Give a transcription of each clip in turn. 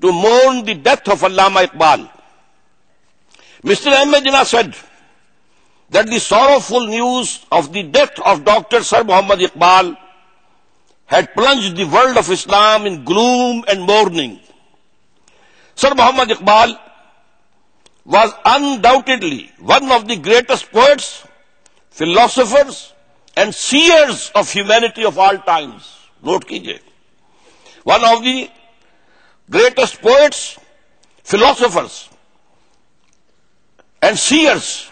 to mourn the death of Allama Iqbal. Mr. Ahmed said that the sorrowful news of the death of Dr. Sir Muhammad Iqbal had plunged the world of Islam in gloom and mourning. Sir Muhammad Iqbal was undoubtedly one of the greatest poets, philosophers, and seers of humanity of all times. Note kijiye. One of the greatest poets, philosophers, and seers,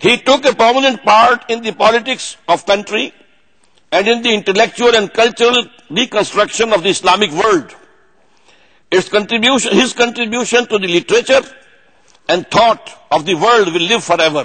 He took a prominent part in the politics of country and in the intellectual and cultural reconstruction of the Islamic world. His contribution to the literature and thought of the world will live forever.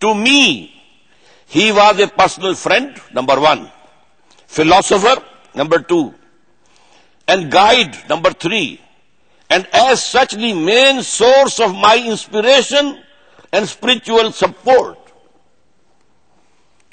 To me, he was a personal friend, number one, philosopher, number two, and guide, number three, and as such the main source of my inspiration and spiritual support.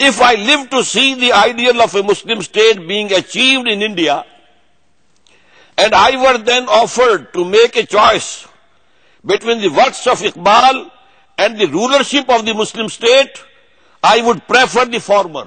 If I live to see the ideal of a Muslim state being achieved in India, and I were then offered to make a choice between the works of Iqbal and the rulership of the Muslim state, I would prefer the former.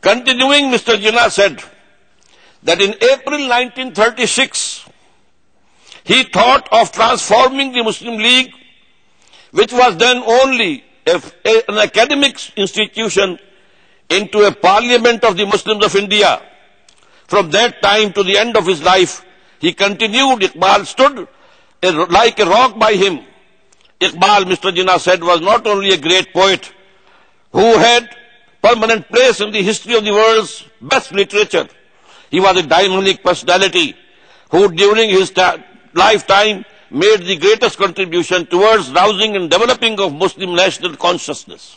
Continuing, Mr. Jinnah said that in April 1936, he thought of transforming the Muslim League, which was then only an academic institution, into a parliament of the Muslims of India. From that time to the end of his life, he continued. Iqbal stood like a rock by him. Iqbal, Mr. Jinnah said, was not only a great poet who had permanent place in the history of the world's best literature. He was a dynamic personality who during his lifetime made the greatest contribution towards rousing and developing of Muslim national consciousness.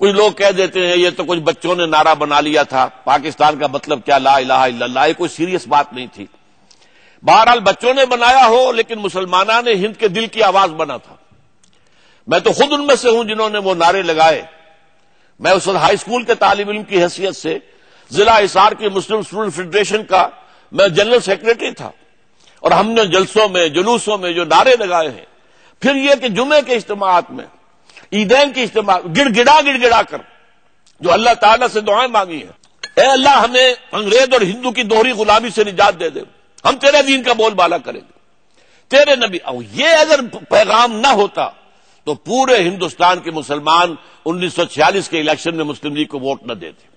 کچھ لوگ کہہ دیتے ہیں یہ تو کچھ بچوں نے نعرہ بنا لیا تھا، پاکستان کا مطلب کیا لا الہ الا اللہ، یہ کوئی سیریس بات نہیں تھی۔ بہرحال بچوں نے بنایا ہو، لیکن مسلمانان ہند کے دل کی آواز بنا تھا۔ میں تو خود ان میں سے ہوں جنہوں نے وہ نعرے لگائے۔ میں اس وقت ہائی اسکول کے طالب علم کی حیثیت سے ضلع حصار کی مسلم اسٹوڈنٹ فیڈریشن کا میں جنرل سیکرٹری تھا، اور ہم نے جلسوں میں جلوسوں میں جو نعرے لگائے ہیں، پھر یہ کہ جمعے کے اجتماعات میں، عیدین کے اجتماع گڑ گڑا کر جو اللہ تعالیٰ سے دعائیں مانگی ہیں، اے اللہ ہمیں انگریز اور ہندو کی دوہری غلامی سے نجات دے دے، ہم تیرے دین کا بول بالا کریں گے، تیرے نبی۔ یہ اگر پیغام نہ ہوتا تو پورے ہندوستان کے مسلمان 1946 کے الیکشن میں مسلم لیگ کو ووٹ نہ دیتے۔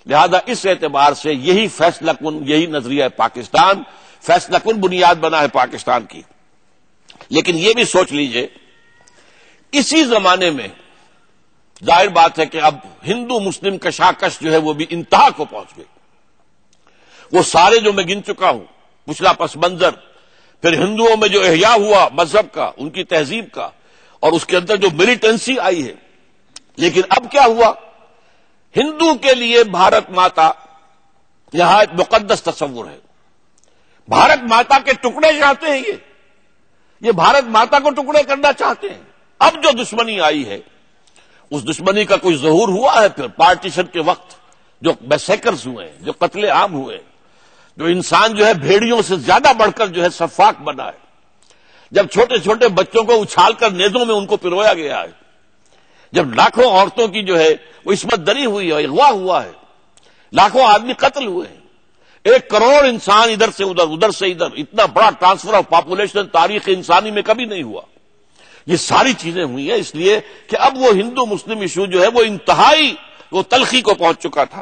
لہذا اس اعتبار سے یہی فیصلہ کن، یہی نظریہ پاکستان فیصلہ کن بنیاد بنا ہے پاکستان کی۔ لیکن یہ بھی سوچ لیجئے، اسی زمانے میں ظاہر بات ہے کہ اب ہندو مسلم کشاکش جو ہے وہ بھی انتہا کو پہنچ گئی۔ وہ سارے جو میں گن چکا ہوں، پچھلا پس منظر، پھر ہندوؤں میں جو احیاء ہوا مذہب کا، ان کی تہذیب کا، اور اس کے اندر جو ملیٹنسی آئی ہے۔ لیکن اب کیا ہوا؟ ہندو کے لیے بھارت ماتا نہایت مقدس تصور ہے۔ بھارت ماتا کے ٹکڑے چاہتے ہیں، یہ بھارت ماتا کو ٹکڑے کرنا چاہتے ہیں۔ اب جو دشمنی آئی ہے، اس دشمنی کا کوئی ظہور ہوا ہے پھر پارٹیشن کے وقت، جو میسیکرز ہوئے ہیں، جو قتل عام ہوئے، جو انسان جو ہے بھیڑیوں سے زیادہ بڑھ کر جو ہے سفاک بنا ہے، جب چھوٹے چھوٹے بچوں کو اچھال کر نیزوں میں ان کو پرویا گیا ہے، جب لاکھوں عورتوں کی جو ہے وہ عصمت دری ہوئی ہے، اغوا ہوا ہے، لاکھوں آدمی قتل ہوئے ہیں، 1 کروڑ انسان ادھر سے ادھر، ادھر سے ادھر، اتنا بڑا ٹرانسفر آف پاپولیشن تاریخ انسانی میں کبھی نہیں ہوا۔ یہ ساری چیزیں ہوئی ہیں اس لیے کہ اب وہ ہندو مسلم ایشو جو ہے وہ انتہائی وہ تلخی کو پہنچ چکا تھا۔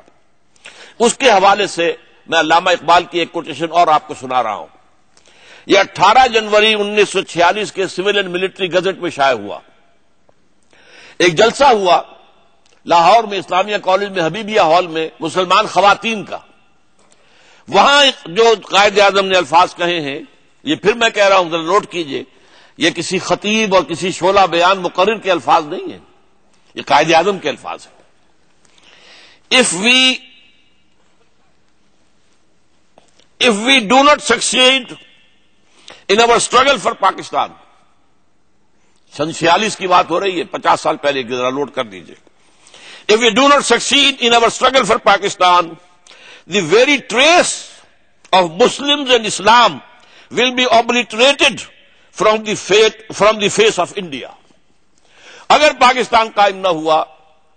اس کے حوالے سے میں علامہ اقبال کی ایک کوٹیشن اور آپ کو سنا رہا ہوں۔ یہ 18 جنوری 1946 کے سول اینڈ ملٹری گزٹ میں شائع ہوا۔ ایک جلسہ ہوا لاہور میں اسلامیہ کالج میں حبیبیہ ہال میں مسلمان خواتین کا۔ وہاں جو قائد اعظم نے الفاظ کہے ہیں، یہ پھر میں کہہ رہا ہوں، ذرا نوٹ کیجئے، یہ کسی خطیب اور کسی شعلہ بیان مقرر کے الفاظ نہیں ہیں، یہ قائد اعظم کے الفاظ ہیں۔ If we do not succeed in our struggle for Pakistan، 46 کی بات ہو رہی ہے، 50 سال پہلے کی، ذرا نوٹ کر دیجئے۔ If we do not succeed in our struggle for Pakistan، the very trace of Muslims and Islam will be obliterated from the face of India۔ اگر پاکستان قائم نہ ہوا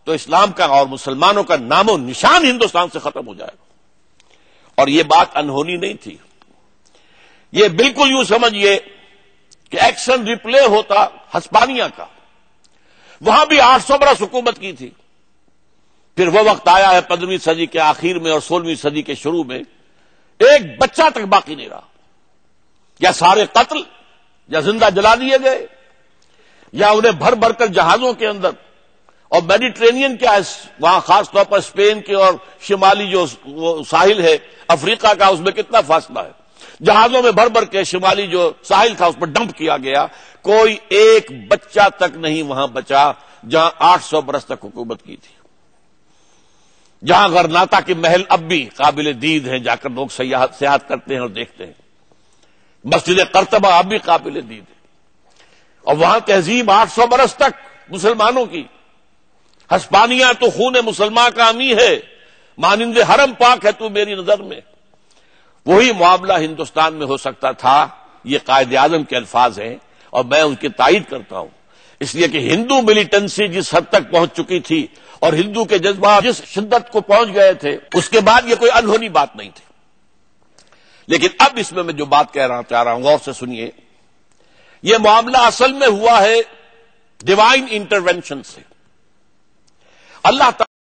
تو اسلام کا اور مسلمانوں کا نام و نشان ہندوستان سے ختم ہو جائے گا۔ اور یہ بات انہونی نہیں تھی، یہ بالکل یوں سمجھیے کہ ایکشن ریپلے ہوتا ہسپانیہ کا، وہاں بھی 800 برس حکومت کی تھی۔ پھر وہ وقت آیا ہے 15ویں صدی کے آخر میں اور 16ویں صدی کے شروع میں، ایک بچہ تک باقی نہیں رہا، یا سارے قتل، یا زندہ جلا دیے گئے، یا انہیں بھر بھر کر جہازوں کے اندر، اور میڈیٹرینین کیا ہے وہاں، خاص طور پر اسپین کے اور شمالی جو ساحل ہے افریقہ کا، اس میں کتنا فاصلہ ہے، جہازوں میں بھر بھر کے شمالی جو ساحل تھا اس پر ڈمپ کیا گیا۔ کوئی ایک بچہ تک نہیں وہاں بچا جہاں 800 برس تک حکومت کی تھی، جہاں غرناطہ کے محل اب بھی قابل دید ہیں، جا کر لوگ سیاحت کرتے ہیں اور دیکھتے ہیں، مسجد قرطبہ اب بھی قابل دید ہے، اور وہاں تہذیب 800 برس تک مسلمانوں کی۔ ہسپانیہ تو خون مسلمان کا امی ہے، مانند حرم پاک ہے تو میری نظر میں۔ وہی معاملہ ہندوستان میں ہو سکتا تھا، یہ قائد اعظم کے الفاظ ہیں، اور میں ان کی تائید کرتا ہوں، اس لیے کہ ہندو ملیٹنسی جس حد تک پہنچ چکی تھی اور ہندو کے جذبات جس شدت کو پہنچ گئے تھے، اس کے بعد یہ کوئی انہونی بات نہیں تھی۔ لیکن اب اس میں جو بات کہنا چاہ رہا ہوں، غور سے سنیے، یہ معاملہ اصل میں ہوا ہے ڈیوائن انٹرونشن سے۔ اللہ تعالی